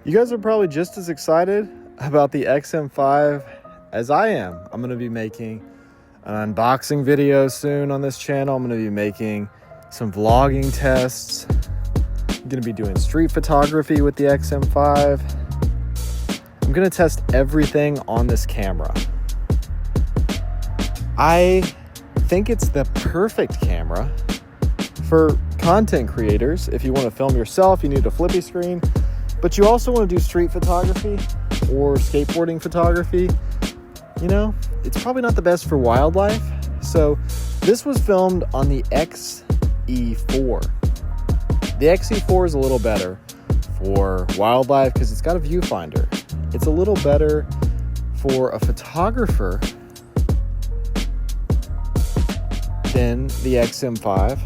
You guys are probably just as excited about the XM5 as I am. I'm going to be making an unboxing video soon on this channel. I'm going to be making some vlogging tests. I'm going to be doing street photography with the XM5. I'm going to test everything on this camera. I think it's the perfect camera for content creators. If you want to film yourself, you need a flippy screen, but you also want to do street photography or skateboarding photography. You know, it's probably not the best for wildlife. So this was filmed on the XE4. The XE4 is a little better for wildlife because it's got a viewfinder. It's a little better for a photographer than the XM5.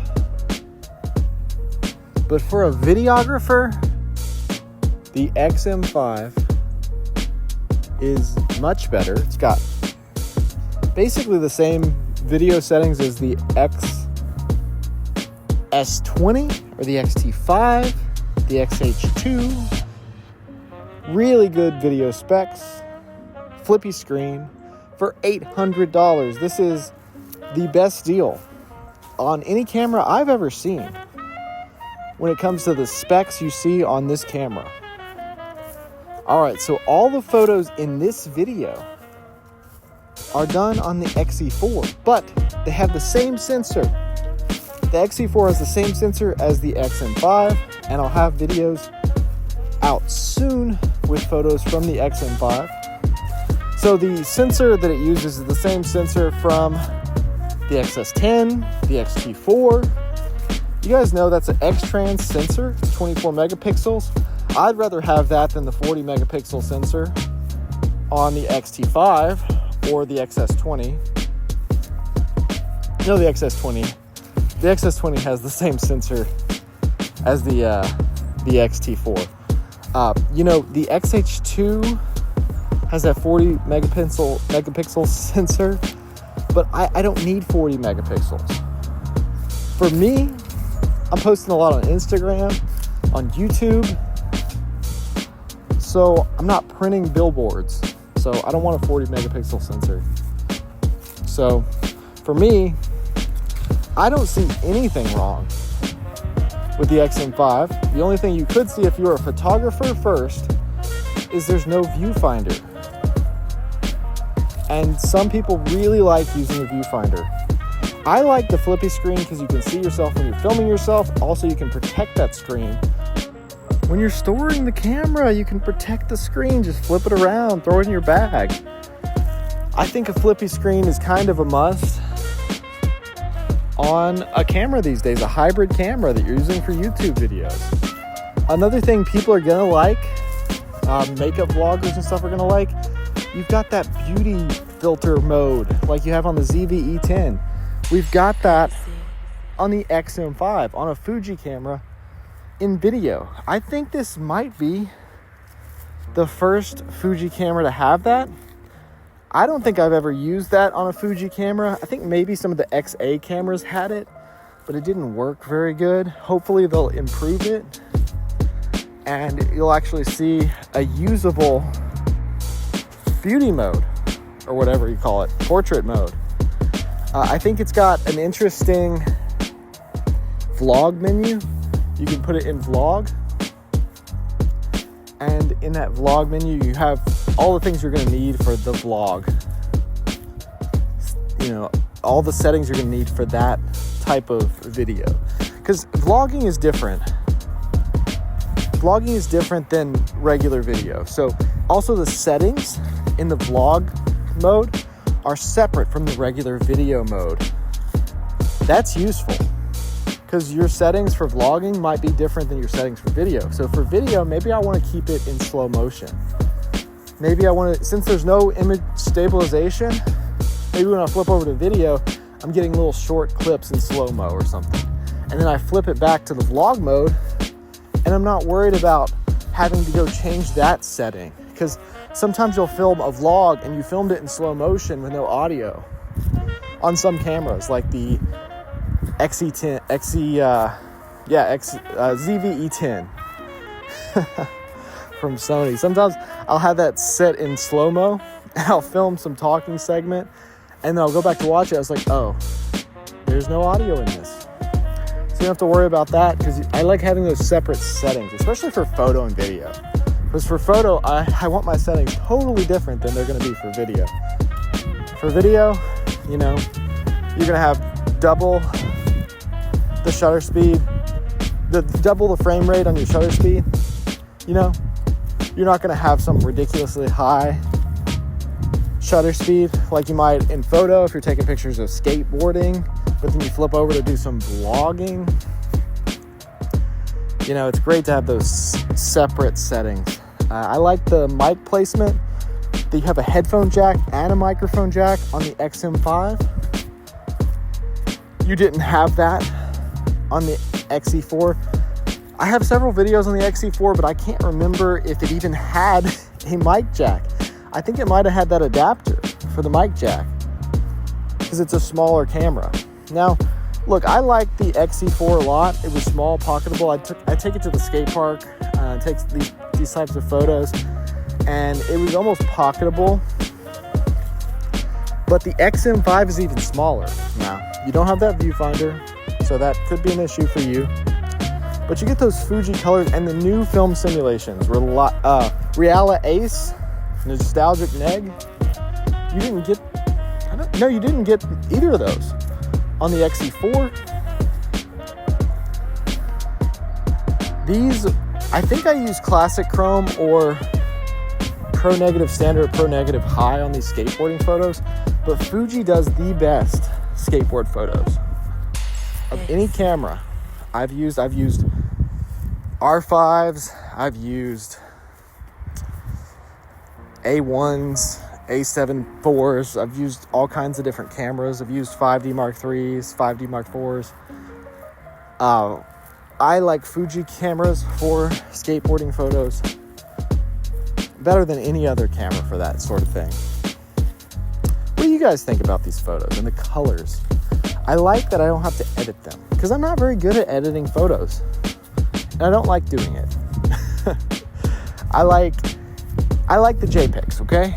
But for a videographer, the XM5 is much better. It's got basically the same video settings as the XS20 or the XT5, the XH2. Really good video specs, flippy screen for $800. This is the best deal on any camera I've ever seen when it comes to the specs you see on this camera. All right, so all the photos in this video are done on the XE4, but they have the same sensor. The XE4 has the same sensor as the XM5, and I'll have videos out soon with photos from the XM5. So the sensor that it uses is the same sensor from the XS10, the XT4. You guys know that's an X-Trans sensor, 24 megapixels. I'd rather have that than the 40 megapixel sensor on the XT5 or the XS20. No, the XS20. The XS20 has the same sensor as the XT4. You know, the XH2 has that 40 megapixel sensor, but I don't need 40 megapixels. For me, I'm posting a lot on Instagram, on YouTube, so I'm not printing billboards, so I don't want a 40 megapixel sensor. So for me, I don't see anything wrong with the XM5. The only thing you could see if you were a photographer first is there's no viewfinder. And some people really like using a viewfinder. I like the flippy screen because you can see yourself when you're filming yourself. Also, you can protect that screen. When you're storing the camera, you can protect the screen. Just flip it around, throw it in your bag. I think a flippy screen is kind of a must on a camera these days, a hybrid camera that you're using for YouTube videos. Another thing people are gonna like, makeup vloggers and stuff are gonna like, you've got that beauty filter mode like you have on the ZV-E10. We've got that on the XM5, on a Fuji camera in video. I think this might be the first Fuji camera to have that. I don't think I've ever used that on a Fuji camera. I think maybe some of the XA cameras had it, but it didn't work very good. Hopefully they'll improve it and you'll actually see a usable beauty mode, or whatever you call it, portrait mode. I think it's got an interesting vlog menu. You can put it in vlog, and in that vlog menu you have all the things you're going to need for the vlog. You know, all the settings you're going to need for that type of video, because vlogging is different. Vlogging is different than regular video. So also the settings in the vlog mode are separate from the regular video mode. That's useful because your settings for vlogging might be different than your settings for video. So for video, maybe I want to keep it in slow motion. Maybe I want to, since there's no image stabilization, maybe when I flip over to video, I'm getting little short clips in slow-mo or something. And then I flip it back to the vlog mode, and I'm not worried about having to go change that setting. Because sometimes you'll film a vlog and you filmed it in slow motion with no audio on some cameras, like the ZV-E10. from Sony. Sometimes I'll have that set in slow-mo, and I'll film some talking segment, and then I'll go back to watch it. I was like, oh, there's no audio in this. So you don't have to worry about that, because I like having those separate settings, especially for photo and video. Because for photo, I want my settings totally different than they're going to be for video. For video, you know, you're going to have double the shutter speed, double the frame rate on your shutter speed. You know, you're not going to have some ridiculously high shutter speed like you might in photo if you're taking pictures of skateboarding, but then you flip over to do some vlogging. You know, it's great to have those separate settings. I like the mic placement. That you have a headphone jack and a microphone jack on the XM5. You didn't have that on the XE4. I have several videos on the XE4, but I can't remember if it even had a mic jack. I think it might have had that adapter for the mic jack because it's a smaller camera. Now, look, I like the XE4 a lot. It was small, pocketable. I take it to the skate park, takes these types of photos, and it was almost pocketable. But the XM5 is even smaller. Now, you don't have that viewfinder, so that could be an issue for you. But you get those Fuji colors and the new film simulations. Reala Ace, Nostalgic Neg. You didn't get either of those on the XE4. These, I think I use Classic Chrome or Pro Negative Standard or Pro Negative High on these skateboarding photos, but Fuji does the best skateboard photos of any camera I've used. I've used R5s, I've used A1s, A7 I've used all kinds of different cameras. I've used 5D Mark IIIs, 5D Mark IVs. I like Fuji cameras for skateboarding photos better than any other camera for that sort of thing. What do you guys think about these photos and the colors? I like that I don't have to edit them because I'm not very good at editing photos. And I don't like doing it. I like the JPEGs, okay?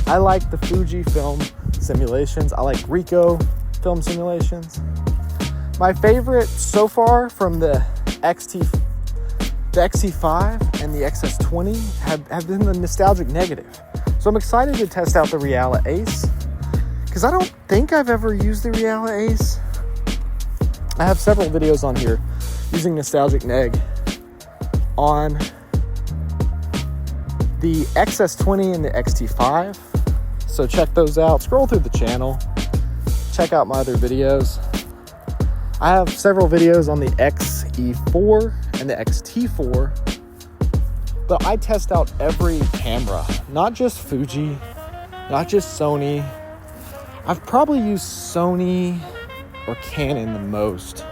I like the Fuji film simulations. I like Ricoh film simulations. My favorite so far from the XE5 and the XS20 have been the Nostalgic Negative. So I'm excited to test out the Reala Ace because I don't think I've ever used the Reala Ace. I have several videos on here using Nostalgic Neg on the XS20 and the XT5. So check those out. Scroll through the channel. Check out my other videos. I have several videos on the XE4 and the XT4. But I test out every camera, not just Fuji, not just Sony. I've probably used Sony or Canon the most.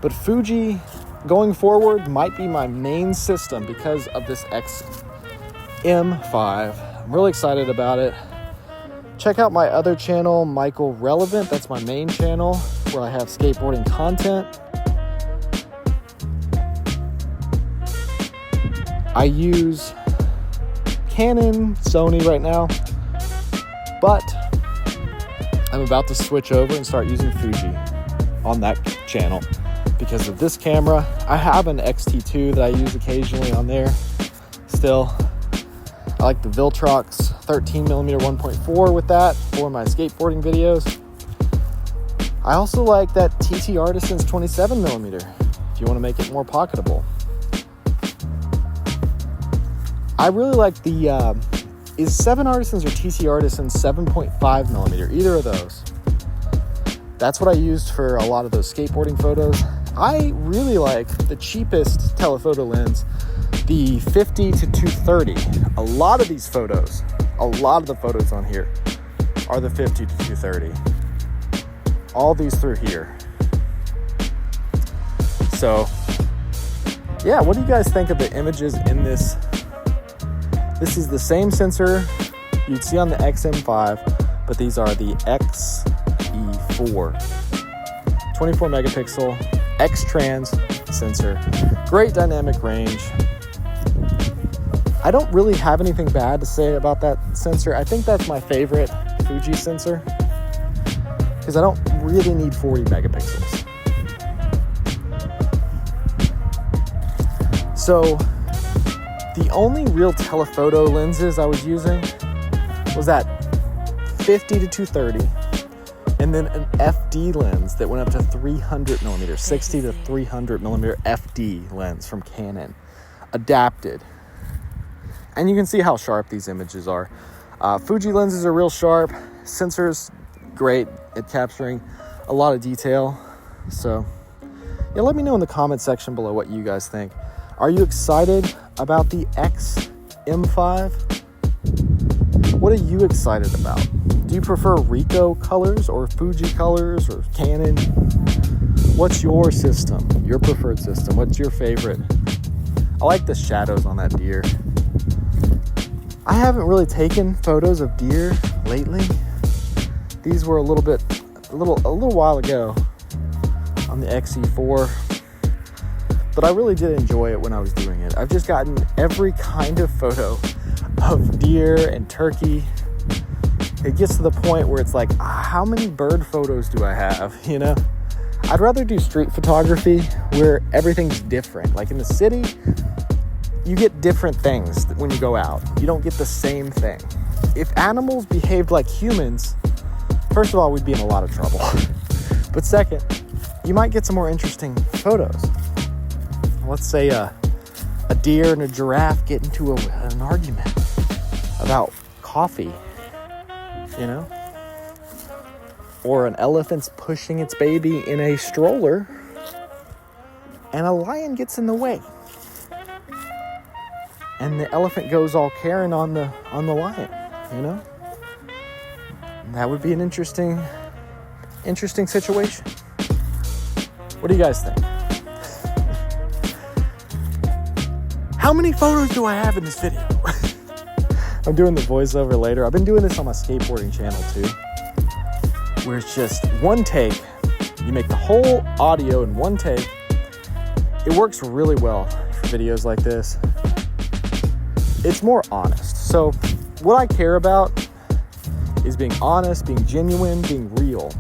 But Fuji, going forward, might be my main system because of this XM5. I'm really excited about it. Check out my other channel, Michael Relevant. That's my main channel where I have skateboarding content. I use Canon, Sony right now, but I'm about to switch over and start using Fuji on that channel because of this camera. I have an X-T2 that I use occasionally on there still. I like the Viltrox 13mm 1.4 with that for my skateboarding videos. I also like that TT Artisans 27mm if you want to make it more pocketable. I really like the, is 7 Artisans or TT Artisans 7.5mm, either of those. That's what I used for a lot of those skateboarding photos. I really like the cheapest telephoto lens, the 50 to 230. A lot of these photos, a lot of the photos on here are the 50 to 230. All these through here. So, yeah, what do you guys think of the images in this? This is the same sensor you'd see on the XM5, but these are the XE4. 24 megapixel X-Trans sensor. Great dynamic range. I don't really have anything bad to say about that sensor. I think that's my favorite Fuji sensor because I don't really need 40 megapixels. So the only real telephoto lenses I was using was that 50 to 230, and then an FD lens that went up to 300 millimeter, 60 to 300 millimeter FD lens from Canon, adapted. And you can see how sharp these images are. Fuji lenses are real sharp. Sensors, great at capturing a lot of detail. So yeah, let me know in the comment section below what you guys think. Are you excited about the XM5? What are you excited about? Do you prefer Ricoh colors or Fuji colors or Canon? What's your system, your preferred system? What's your favorite? I like the shadows on that deer. I haven't really taken photos of deer lately. These were a little while ago on the XE4, but I really did enjoy it when I was doing it. I've just gotten every kind of photo of deer and turkey. It gets to the point where it's like, how many bird photos do I have? You know, I'd rather do street photography where everything's different. Like in the city, you get different things when you go out. You don't get the same thing. If animals behaved like humans, first of all, we'd be in a lot of trouble. But second, you might get some more interesting photos. Let's say a deer and a giraffe get into an argument about coffee, you know? Or an elephant's pushing its baby in a stroller and a lion gets in the way. And the elephant goes all Karen on the lion, you know? That would be an interesting situation. What do you guys think? How many photos do I have in this video? I'm doing the voiceover later. I've been doing this on my skateboarding channel too, where it's just one take. You make the whole audio in one take. It works really well for videos like this. It's more honest. So what I care about is being honest, being genuine, being real.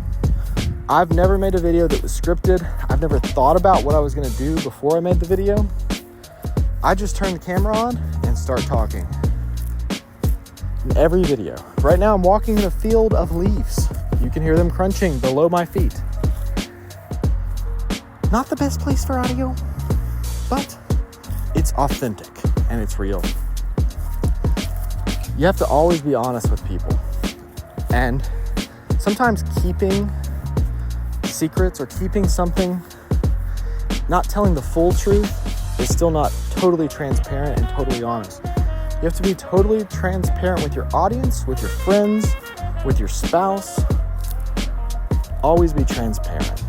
I've never made a video that was scripted. I've never thought about what I was gonna do before I made the video. I just turn the camera on and start talking. In every video. Right now I'm walking in a field of leaves. You can hear them crunching below my feet. Not the best place for audio, but it's authentic and it's real. You have to always be honest with people. And sometimes keeping secrets or keeping something, not telling the full truth, is still not totally transparent and totally honest. You have to be totally transparent with your audience, with your friends, with your spouse. Always be transparent.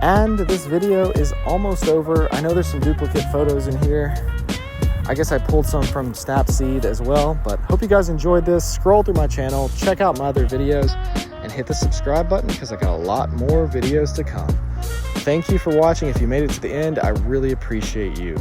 And this video is almost over. I know there's some duplicate photos in here. I guess I pulled some from Snapseed as well, but hope you guys enjoyed this. Scroll through my channel, check out my other videos, and hit the subscribe button because I got a lot more videos to come. Thank you for watching. If you made it to the end, I really appreciate you.